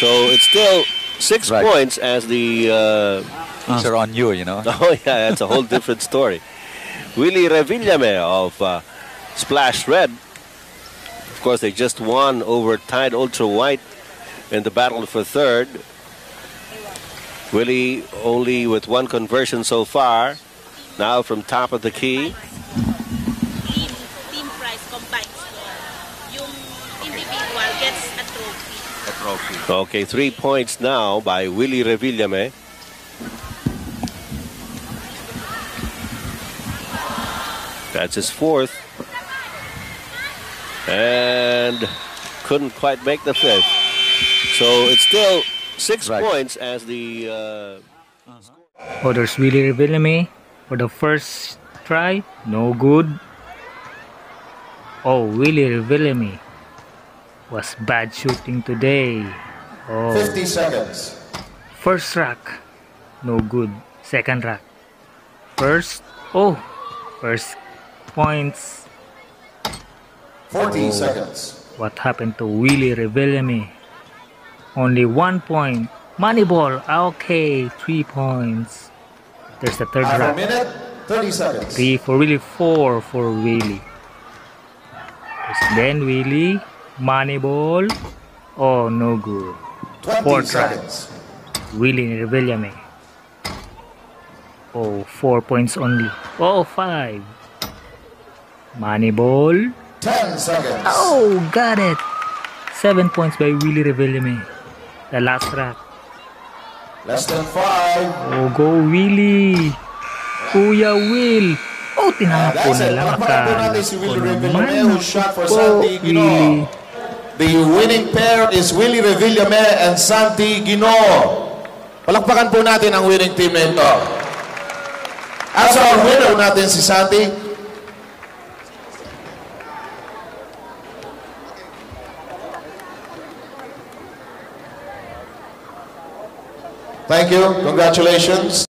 So it's still 6 points as the... They're on you, you know. Oh, yeah, that's a whole different story. Willie Revillame of Splash Red. Of course, they just won over Tide Ultra White in the battle for third. Willie only with 1 conversion so far. Now from top of the key. Team prize combined score. Yung individual gets a trophy. Okay, 3 points now by Willie Revillame. That's his 4th. And couldn't quite make the 5th. So it's still 6 points as the... Oh, there's Willie Revillame for the first try. No good. Oh, Willie Revillame was bad shooting today. Oh. 50 seconds. First rack. No good. Second rack. First. Oh. First points. 40 seconds. What happened to Willie Revillame? Only 1 point. Moneyball. Okay. 3 points. There's the third Half a rack. minute, 30 seconds. 3 for Willie. 4 for Willie. Then Willie. Moneyball. Oh, no good. 20 Fourth rack. seconds. Willie Revillame. Oh, 4 points only. Oh, 5. Moneyball. 10 seconds. Oh, got it. 7 points by Willie Revillame. The last rack. Less than 5. Oh, go Willie. Kuya Will. Oh, tinapon na lang. Palakpakan po natin si Willie Revillame who shot for Oh, Santi Gino. Willie. The winning pair is Willie Revillame and Santi Gino. Palakpakan po natin ang winning team na ito. As our winner natin si Santi. Thank you. Congratulations.